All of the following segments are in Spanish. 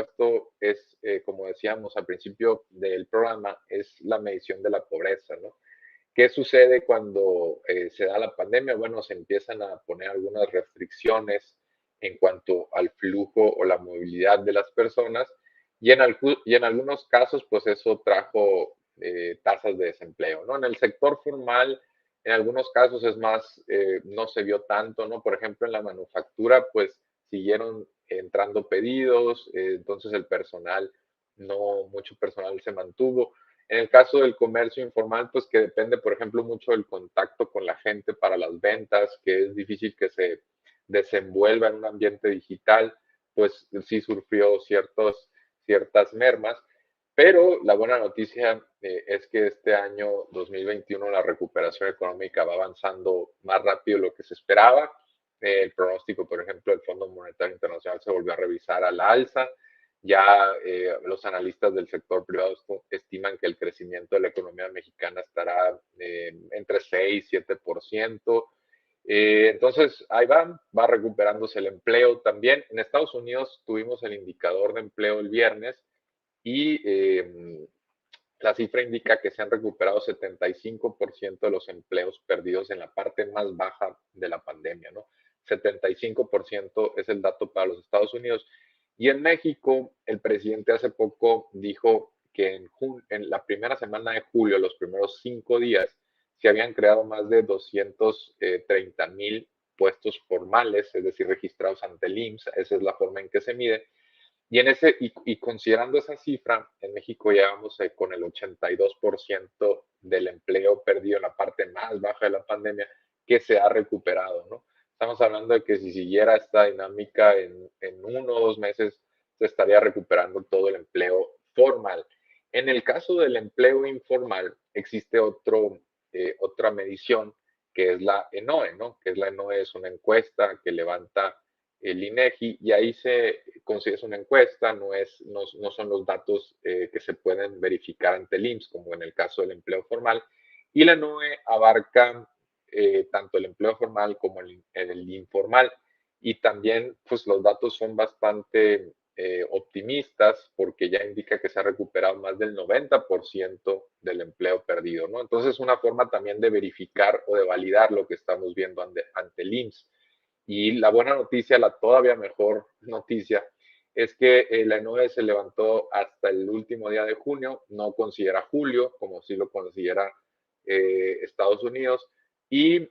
Esto es, como decíamos al principio del programa, es la medición de la pobreza, ¿no? ¿Qué sucede cuando se da la pandemia? Bueno, se empiezan a poner algunas restricciones en cuanto al flujo o la movilidad de las personas y en algunos casos, pues eso trajo tasas de desempleo, ¿no? En el sector formal, en algunos casos es más, no se vio tanto, ¿no? Por ejemplo, en la manufactura, pues siguieron entrando pedidos, entonces el personal, no, mucho personal se mantuvo. En el caso del comercio informal, pues que depende, por ejemplo, mucho del contacto con la gente para las ventas, que es difícil que se desenvuelva en un ambiente digital, pues sí sufrió ciertas mermas. Pero la buena noticia es que este año 2021 la recuperación económica va avanzando más rápido de lo que se esperaba. El pronóstico, por ejemplo, del Fondo Monetario Internacional se volvió a revisar a la alza. Ya los analistas del sector privado estiman que el crecimiento de la economía mexicana estará entre 6 y 7%. Entonces, ahí va recuperándose el empleo también. En Estados Unidos tuvimos el indicador de empleo el viernes y la cifra indica que se han recuperado 75% de los empleos perdidos en la parte más baja de la pandemia, ¿no? 75% es el dato para los Estados Unidos. Y en México, el presidente hace poco dijo que en la primera semana de julio, los primeros 5 días, se habían creado más de 230,000 puestos formales, es decir, registrados ante el IMSS, esa es la forma en que se mide, y considerando esa cifra, en México ya vamos con el 82% del empleo perdido en la parte más baja de la pandemia que se ha recuperado, ¿no? Estamos hablando de que si siguiera esta dinámica en 1 o 2 meses, se estaría recuperando todo el empleo formal. En el caso del empleo informal, existe otra medición que es la ENOE, ¿no? Que es la ENOE, es una encuesta que levanta el INEGI y ahí se consigue una encuesta, no son los datos que se pueden verificar ante el IMSS, como en el caso del empleo formal. Y la NOE abarca tanto el empleo formal como el informal. Y también, pues los datos son bastante optimistas porque ya indica que se ha recuperado más del 90% del empleo perdido, ¿no? Entonces, es una forma también de verificar o de validar lo que estamos viendo ante el IMSS. Y la buena noticia, la todavía mejor noticia, es que la ENOE se levantó hasta el último día de junio, no considera julio, como si lo considera Estados Unidos, y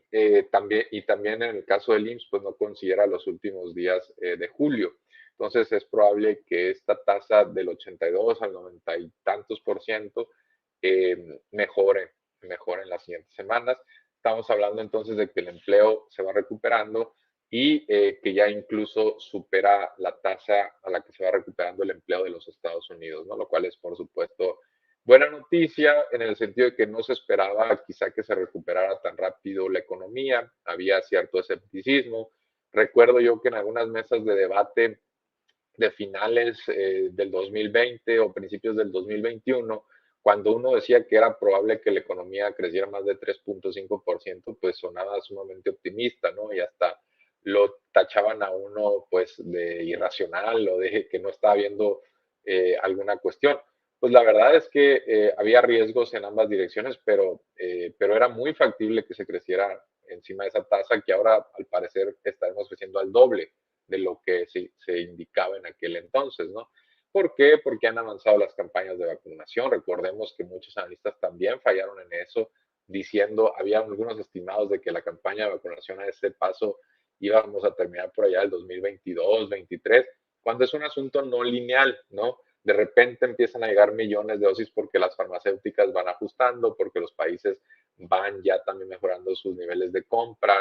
también en el caso del IMSS, pues no considera los últimos días de julio. Entonces es probable que esta tasa del 82 al 90 y tantos por ciento mejore en las siguientes semanas. Estamos hablando entonces de que el empleo se va recuperando y que ya incluso supera la tasa a la que se va recuperando el empleo de los Estados Unidos, ¿no? Lo cual es, por supuesto, buena noticia en el sentido de que no se esperaba quizá que se recuperara tan rápido la economía, había cierto escepticismo. Recuerdo yo que en algunas mesas de debate de finales del 2020 o principios del 2021, cuando uno decía que era probable que la economía creciera más de 3.5%, pues sonaba sumamente optimista, ¿no? Y hasta lo tachaban a uno pues de irracional o de que no estaba viendo alguna cuestión. Pues la verdad es que había riesgos en ambas direcciones, pero era muy factible que se creciera encima de esa tasa que ahora al parecer estaremos creciendo al doble de lo que se indicaba en aquel entonces, ¿no? ¿Por qué? Porque han avanzado las campañas de vacunación. Recordemos que muchos analistas también fallaron en eso, diciendo, había algunos estimados de que la campaña de vacunación a ese paso íbamos a terminar por allá del 2022, 2023, cuando es un asunto no lineal, ¿no? De repente empiezan a llegar millones de dosis porque las farmacéuticas van ajustando, porque los países van ya también mejorando sus niveles de compra,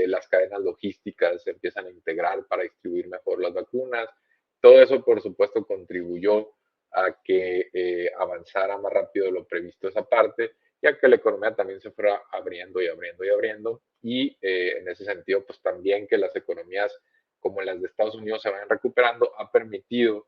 las cadenas logísticas se empiezan a integrar para distribuir mejor las vacunas. Todo eso, por supuesto, contribuyó a que avanzara más rápido de lo previsto esa parte, ya que la economía también se fuera abriendo y abriendo y abriendo. Y en ese sentido, pues también que las economías como las de Estados Unidos se vayan recuperando ha permitido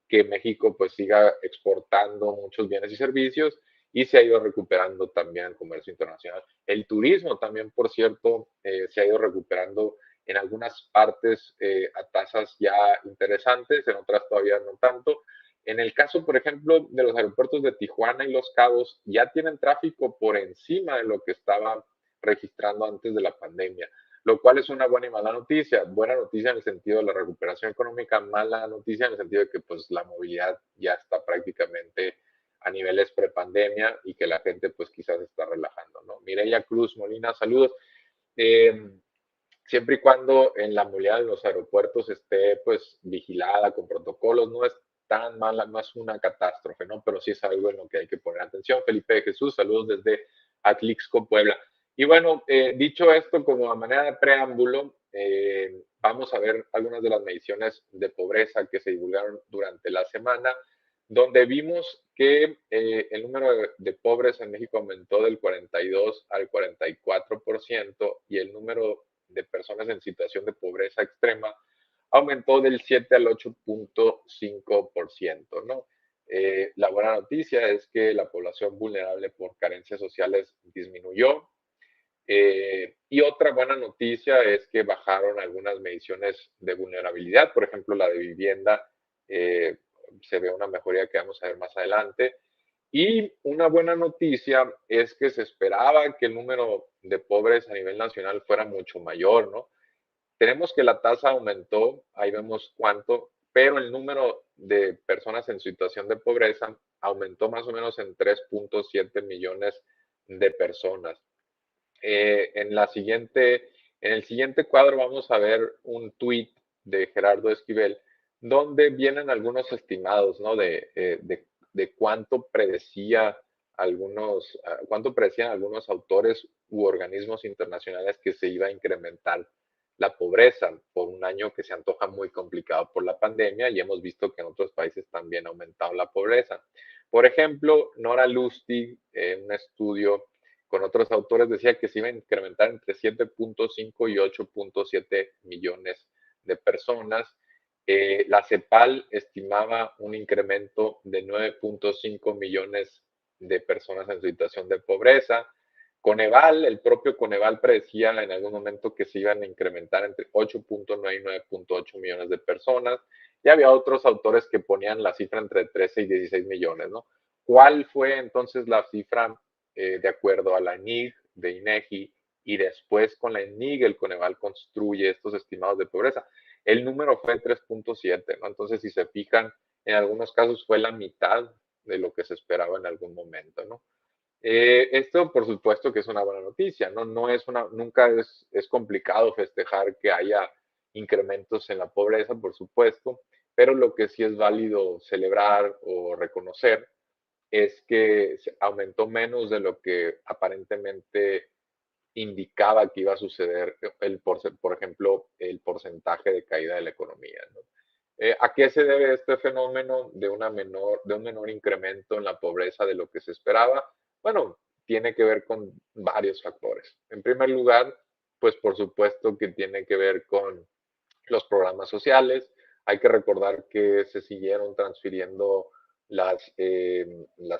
que México pues siga exportando muchos bienes y servicios y se ha ido recuperando también el comercio internacional. El turismo también, por cierto, se ha ido recuperando en algunas partes a tasas ya interesantes, en otras todavía no tanto. En el caso, por ejemplo, de los aeropuertos de Tijuana y Los Cabos, ya tienen tráfico por encima de lo que estaba registrando antes de la pandemia, lo cual es una buena y mala noticia. Buena noticia en el sentido de la recuperación económica, mala noticia en el sentido de que pues la movilidad ya está prácticamente a niveles prepandemia y que la gente pues quizás está relajando, ¿no? Mireya Cruz Molina, saludos. Eh, Siempre y cuando en la movilidad de los aeropuertos esté pues vigilada con protocolos, no es tan mala, no es una catástrofe, ¿no? Pero sí es algo en lo que hay que poner atención. Felipe de Jesús, saludos desde Atlixco, Puebla. Y bueno, dicho esto como a manera de preámbulo, vamos a ver algunas de las mediciones de pobreza que se divulgaron durante la semana, donde vimos que el número de pobres en México aumentó del 42 al 44% y el número de personas en situación de pobreza extrema aumentó del 7 al 8.5%, ¿no? La buena noticia es que la población vulnerable por carencias sociales disminuyó. Y otra buena noticia es que bajaron algunas mediciones de vulnerabilidad, por ejemplo, la de vivienda, se ve una mejoría que vamos a ver más adelante. Y una buena noticia es que se esperaba que el número de pobres a nivel nacional fuera mucho mayor, ¿no? Tenemos que la tasa aumentó, ahí vemos cuánto, pero el número de personas en situación de pobreza aumentó más o menos en 3.7 millones de personas. En el siguiente cuadro vamos a ver un tuit de Gerardo Esquivel, donde vienen algunos estimados, ¿no? De cuánto predecían algunos autores u organismos internacionales que se iba a incrementar la pobreza por un año que se antoja muy complicado por la pandemia y hemos visto que en otros países también ha aumentado la pobreza. Por ejemplo, Nora Lustig, en un estudio con otros autores, decía que se iba a incrementar entre 7.5 y 8.7 millones de personas. La CEPAL estimaba un incremento de 9.5 millones de personas en situación de pobreza. Coneval, el propio Coneval predecía en algún momento que se iban a incrementar entre 8.9 y 9.8 millones de personas. Y había otros autores que ponían la cifra entre 13 y 16 millones, ¿no? ¿Cuál fue entonces la cifra de acuerdo a la NIG de INEGI y después con la NIG el Coneval construye estos estimados de pobreza? El número fue 3.7, ¿no? Entonces, si se fijan, en algunos casos fue la mitad de lo que se esperaba en algún momento, ¿no? Esto, por supuesto, que es una buena noticia, ¿no? Nunca es complicado festejar que haya incrementos en la pobreza, por supuesto, pero lo que sí es válido celebrar o reconocer es que aumentó menos de lo que aparentemente indicaba que iba a suceder, por ejemplo, el porcentaje de caída de la economía, ¿no? ¿A qué se debe este fenómeno de un menor incremento en la pobreza de lo que se esperaba? Bueno, tiene que ver con varios factores. En primer lugar, pues por supuesto que tiene que ver con los programas sociales. Hay que recordar que se siguieron transfiriendo las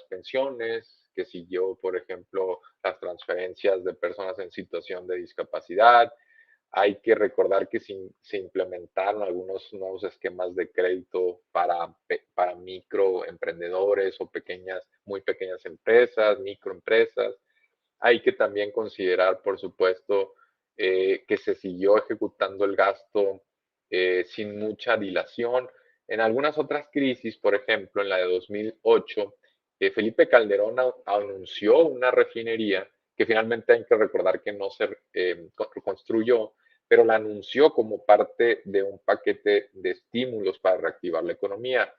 pensiones, que siguió, por ejemplo, las transferencias de personas en situación de discapacidad. Hay que recordar que se implementaron algunos nuevos esquemas de crédito para microemprendedores o muy pequeñas empresas, microempresas. Hay que también considerar, por supuesto, que se siguió ejecutando el gasto sin mucha dilación. En algunas otras crisis, por ejemplo, en la de 2008, Felipe Calderón anunció una refinería que finalmente hay que recordar que no se construyó, pero la anunció como parte de un paquete de estímulos para reactivar la economía.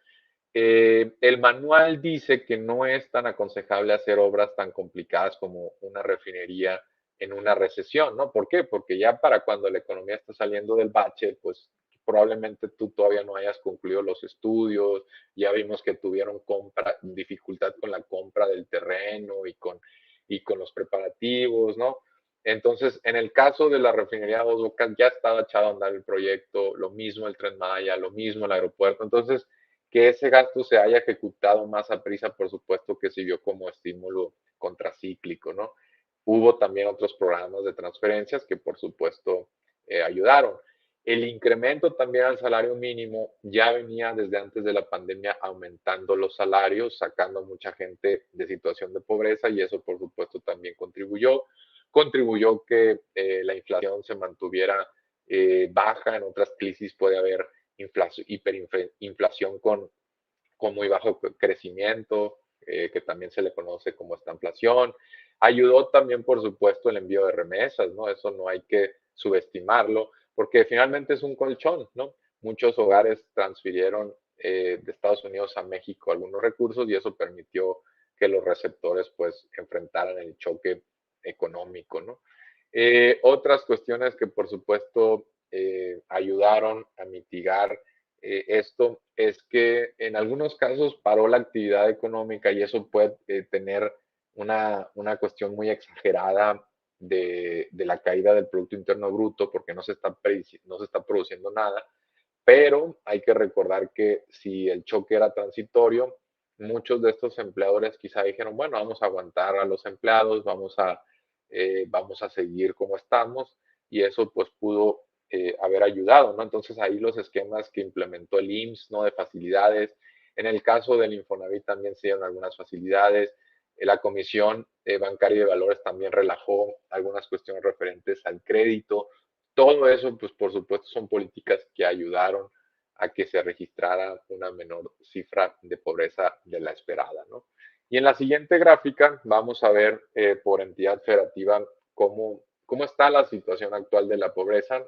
El manual dice que no es tan aconsejable hacer obras tan complicadas como una refinería en una recesión, ¿no? ¿Por qué? Porque ya para cuando la economía está saliendo del bache, pues probablemente tú todavía no hayas concluido los estudios, ya vimos que tuvieron dificultad con la compra del terreno y con los preparativos, ¿no? Entonces, en el caso de la refinería de Dos Bocas, ya estaba echado a andar el proyecto, lo mismo el Tren Maya, lo mismo el aeropuerto. Entonces, que ese gasto se haya ejecutado más a prisa, por supuesto que sirvió como estímulo contracíclico, ¿no? Hubo también otros programas de transferencias que, por supuesto, ayudaron. El incremento también al salario mínimo ya venía desde antes de la pandemia aumentando los salarios, sacando a mucha gente de situación de pobreza y eso por supuesto también contribuyó que la inflación se mantuviera baja. En otras crisis puede haber hiperinflación con muy bajo crecimiento, que también se le conoce como estanflación. Ayudó también, por supuesto, el envío de remesas, ¿no? Eso no hay que subestimarlo, porque finalmente es un colchón, ¿no? Muchos hogares transfirieron de Estados Unidos a México algunos recursos y eso permitió que los receptores pues enfrentaran el choque económico, ¿no? Otras cuestiones que por supuesto ayudaron a mitigar esto es que en algunos casos paró la actividad económica y eso puede tener una cuestión muy exagerada de la caída del Producto Interno Bruto porque no se está produciendo nada, pero hay que recordar que si el choque era transitorio, muchos de estos empleadores quizá dijeron, bueno, vamos a aguantar a los empleados, vamos a seguir como estamos y eso pues pudo haber ayudado, ¿no? Entonces ahí los esquemas que implementó el IMSS, ¿no? De facilidades. En el caso del Infonavit también se dieron algunas facilidades. La Comisión Bancaria de Valores también relajó algunas cuestiones referentes al crédito. Todo eso, pues por supuesto, son políticas que ayudaron a que se registrara una menor cifra de pobreza de la esperada, ¿no? Y en la siguiente gráfica vamos a ver por entidad federativa cómo está la situación actual de la pobreza.